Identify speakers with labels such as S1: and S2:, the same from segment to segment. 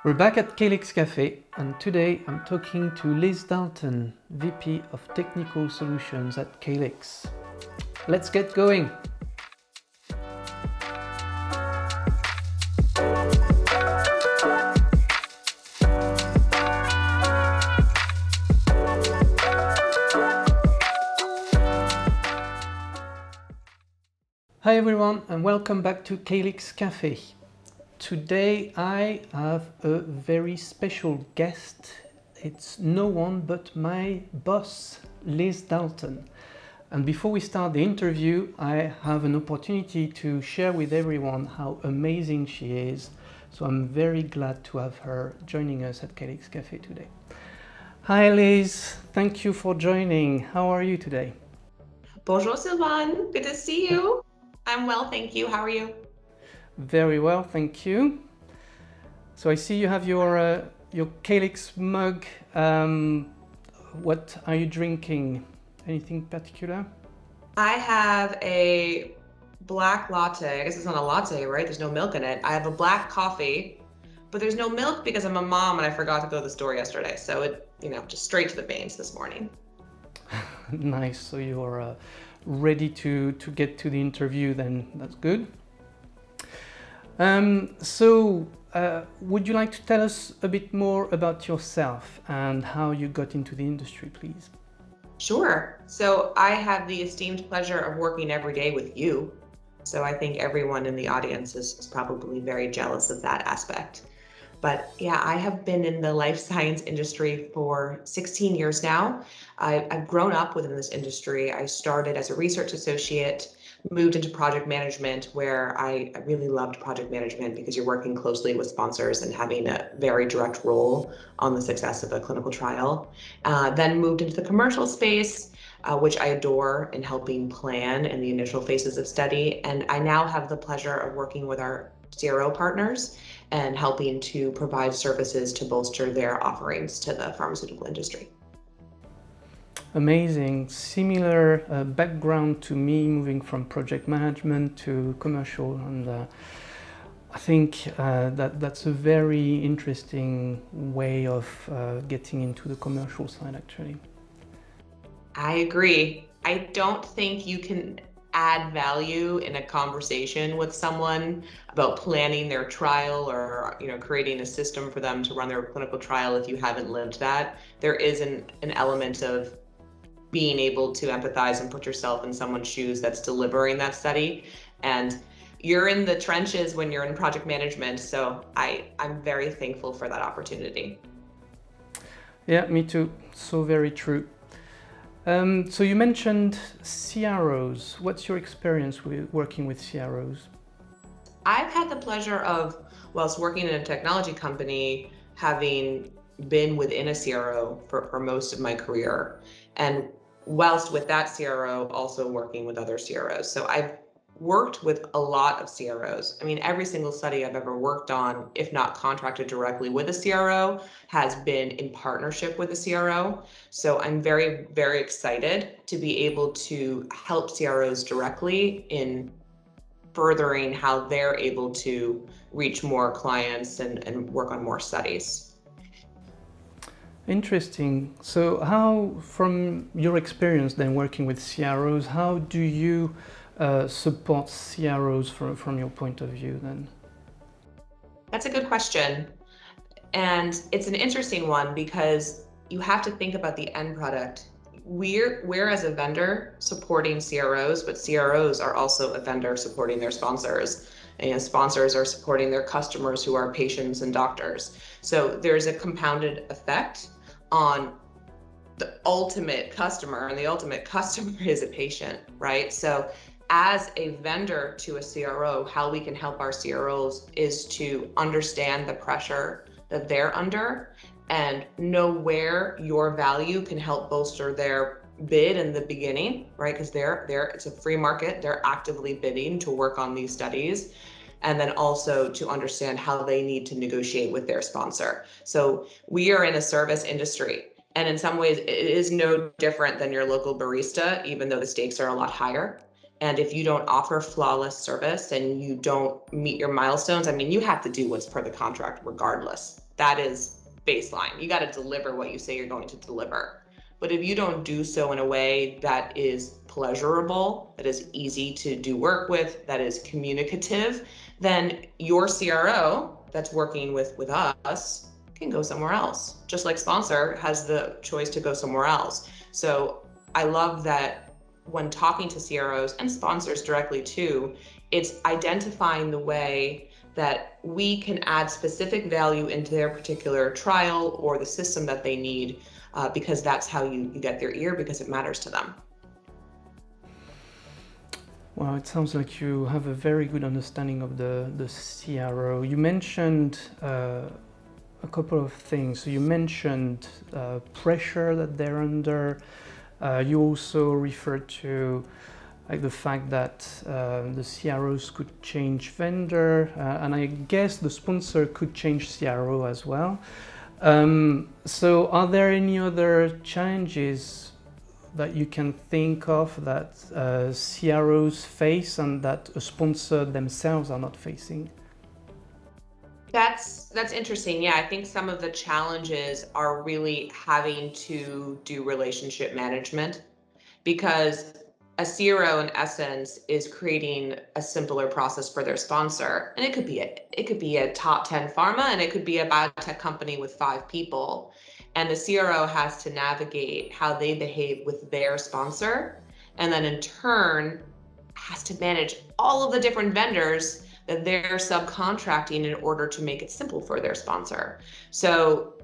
S1: We're back at Calyx Cafe, and today I'm talking to Liz Dalton, VP of Technical Solutions at Calyx. Let's get going. Hi everyone, and welcome back to Calyx Cafe. Today I have a very special guest. It's no one but my boss, Liz Dalton. And before we start the interview, I have an opportunity to share with everyone how amazing she is. So I'm very glad to have her joining us at Calyx Cafe today. Hi Liz, thank you for joining. How are you today?
S2: Bonjour Sylvain, good to see you. I'm well, thank you. How are you?
S1: Very well, thank you. So I see you have your Calyx mug. What are you drinking? Anything particular?
S2: I have a black latte. I guess it's not a latte, right? There's no milk in it. I have a black coffee, but there's no milk because I'm a mom and I forgot to go to the store yesterday. So it, just straight to the veins this morning.
S1: Nice. So you're ready to get to the interview then. That's good. Would you like to tell us a bit more about yourself and how you got into the industry, please?
S2: Sure. So I have the esteemed pleasure of working every day with you. So I think everyone in the audience is probably very jealous of that aspect. But yeah, I have been in the life science industry for 16 years now. I've grown up within this industry. I started as a research associate, moved into project management, where I really loved project management because you're working closely with sponsors and having a very direct role on the success of a clinical trial. Then moved into the commercial space, which I adore in helping plan in the initial phases of study. And I now have the pleasure of working with our CRO partners and helping to provide services to bolster their offerings to the pharmaceutical industry.
S1: Amazing. Similar background to me, moving from project management to commercial, and I think that's a very interesting way of getting into the commercial side, actually.
S2: I agree. I don't think you can add value in a conversation with someone about planning their trial or creating a system for them to run their clinical trial if you haven't lived that. There is an element of being able to empathize and put yourself in someone's shoes that's delivering that study. And you're in the trenches when you're in project management. So I'm very thankful for that opportunity.
S1: Yeah, me too. So very true. So you mentioned CROs. What's your experience with working with CROs?
S2: I've had the pleasure of, whilst working in a technology company, having been within a CRO for most of my career. And whilst with that CRO, also working with other CROs. So I've worked with a lot of CROs. I mean, every single study I've ever worked on, if not contracted directly with a CRO, has been in partnership with a CRO. So I'm very, very excited to be able to help CROs directly in furthering how they're able to reach more clients and work on more studies.
S1: Interesting. So how, from your experience then working with CROs, how do you support CROs from your point of view then?
S2: That's a good question. And it's an interesting one because you have to think about the end product. We're as a vendor supporting CROs, but CROs are also a vendor supporting their sponsors. And sponsors are supporting their customers who are patients and doctors. So there's a compounded effect on the ultimate customer, and the ultimate customer is a patient, right? So as a vendor to a CRO, how we can help our CROs is to understand the pressure that they're under and know where your value can help bolster their bid in the beginning, right? Because it's a free market, they're actively bidding to work on these studies. And then also to understand how they need to negotiate with their sponsor. So we are in a service industry, and in some ways it is no different than your local barista, even though the stakes are a lot higher. And if you don't offer flawless service and you don't meet your milestones, I mean, you have to do what's per the contract regardless. That is baseline. You got to deliver what you say you're going to deliver. But if you don't do so in a way that is pleasurable, that is easy to do work with, that is communicative, then your CRO that's working with us can go somewhere else. Just like sponsor has the choice to go somewhere else. So I love that when talking to CROs and sponsors directly too, it's identifying the way that we can add specific value into their particular trial or the system that they need, because that's how you get their ear, because it matters to them.
S1: Well, it sounds like you have a very good understanding of the CRO. You mentioned a couple of things. So you mentioned pressure that they're under. You also referred to like the fact that the CROs could change vendor, and I guess the sponsor could change CRO as well. So are there any other challenges that you can think of that CROs face and that a sponsor themselves are not facing?
S2: That's interesting. Yeah, I think some of the challenges are really having to do relationship management, because a CRO in essence is creating a simpler process for their sponsor. And it could be a top 10 pharma, and it could be a biotech company with 5 people. And the CRO has to navigate how they behave with their sponsor, and then in turn has to manage all of the different vendors that they're subcontracting in order to make it simple for their sponsor. So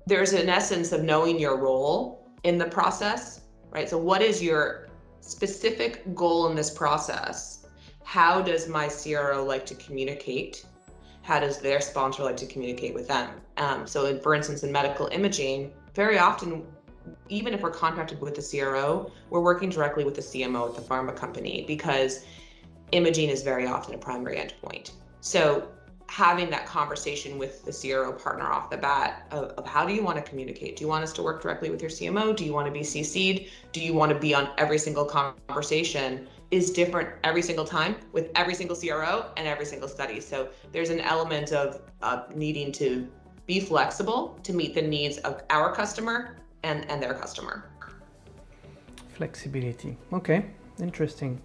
S2: there's an essence of knowing your role in the process, right? So what is your specific goal in this process? How does my CRO like to communicate? How does their sponsor like to communicate with them? For instance, in medical imaging, very often, even if we're contracted with the CRO, we're working directly with the CMO at the pharma company, because imaging is very often a primary endpoint. So having that conversation with the CRO partner off the bat of how do you want to communicate? Do you want us to work directly with your CMO? Do you want to be CC'd? Do you want to be on every single conversation? Is different every single time with every single CRO and every single study. So there's an element of needing to be flexible to meet the needs of our customer and their customer.
S1: Flexibility. Okay, interesting.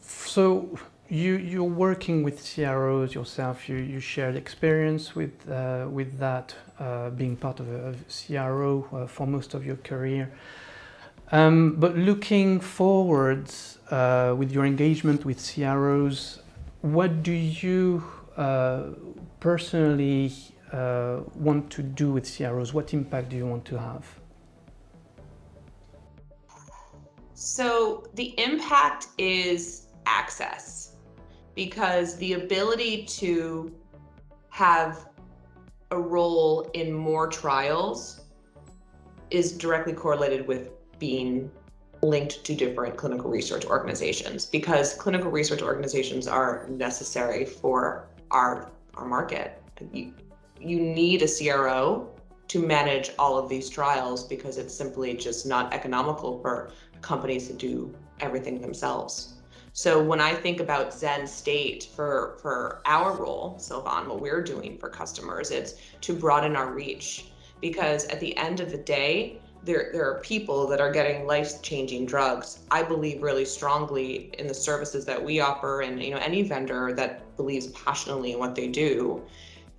S1: So you're working with CROs yourself. You shared experience with that, being part of a CRO for most of your career. But looking forwards with your engagement with CROs, what do you personally want to do with CROs? What impact do you want to have?
S2: So the impact is access, because the ability to have a role in more trials is directly correlated with being linked to different clinical research organizations, because clinical research organizations are necessary for our market. You need a CRO to manage all of these trials, because it's simply just not economical for companies to do everything themselves. So when I think about Zen State for our role, Sylvan, what we're doing for customers, it's to broaden our reach, because at the end of the day, there are people that are getting life-changing drugs. I believe really strongly in the services that we offer, and any vendor that believes passionately in what they do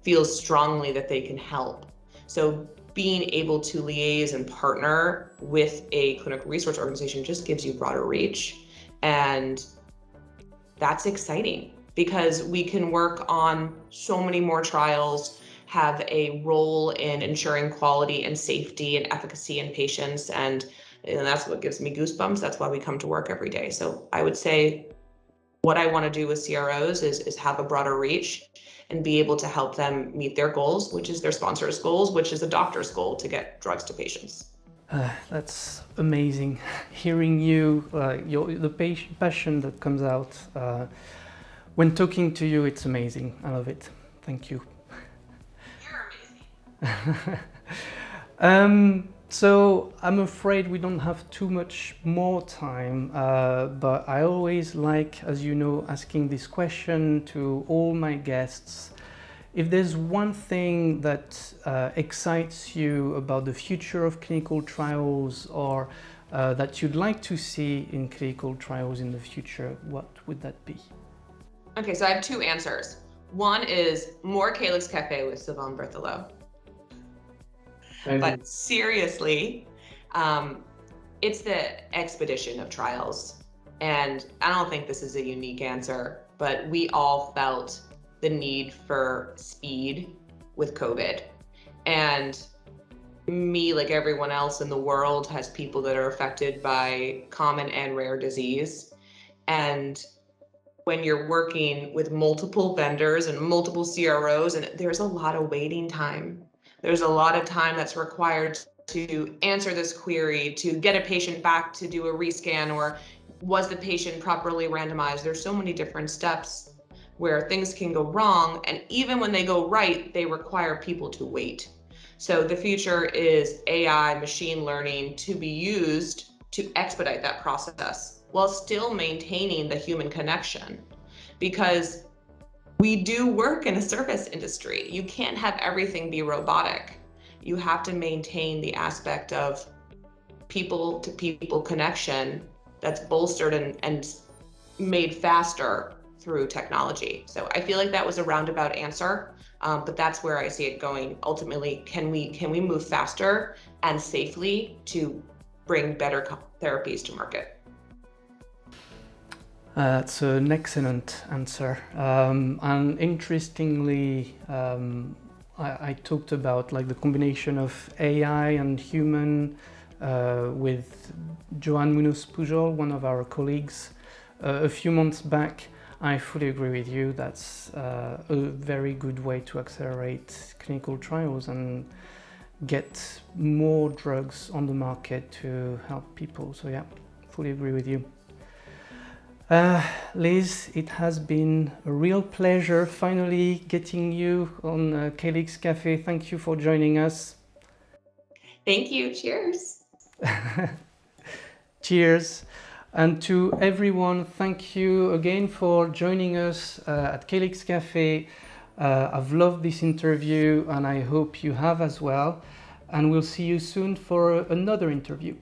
S2: feels strongly that they can help. So being able to liaise and partner with a clinical research organization just gives you broader reach. And that's exciting, because we can work on so many more trials, have a role in ensuring quality and safety and efficacy in patients. And that's what gives me goosebumps. That's why we come to work every day. So I would say what I want to do with CROs is have a broader reach and be able to help them meet their goals, which is their sponsors' goals, which is a doctor's goal to get drugs to patients.
S1: That's amazing. Hearing you, the passion that comes out when talking to you, it's amazing. I love it. Thank you.
S2: You're amazing.
S1: So I'm afraid we don't have too much more time, but I always like, as you know, asking this question to all my guests. if there's one thing that excites you about the future of clinical trials, or that you'd like to see in clinical trials in the future, what would that be?
S2: Okay, so I have two answers. One is more Calyx Cafe with Sylvain Berthelot. But seriously, it's the expedition of trials. And I don't think this is a unique answer, but we all felt the need for speed with COVID. And me, like everyone else in the world, has people that are affected by common and rare disease. And when you're working with multiple vendors and multiple CROs, and there's a lot of waiting time. There's a lot of time that's required to answer this query, to get a patient back to do a rescan, or was the patient properly randomized? There's so many different steps where things can go wrong, and even when they go right, they require people to wait. So the future is AI, machine learning, to be used to expedite that process while still maintaining the human connection. Because we do work in a service industry. You can't have everything be robotic. You have to maintain the aspect of people to people connection that's bolstered and made faster through technology. So I feel like that was a roundabout answer, but that's where I see it going. Ultimately, can we move faster and safely to bring better therapies to market?
S1: That's an excellent answer. And interestingly, I talked about like the combination of AI and human with Joan Munoz Pujol, one of our colleagues, a few months back. I fully agree with you. That's a very good way to accelerate clinical trials and get more drugs on the market to help people. So yeah, fully agree with you. Liz, it has been a real pleasure finally getting you on Calyx Cafe. Thank you for joining us.
S2: Thank you. Cheers.
S1: Cheers. And to everyone, thank you again for joining us at Calyx Cafe. I've loved this interview and I hope you have as well. And we'll see you soon for another interview.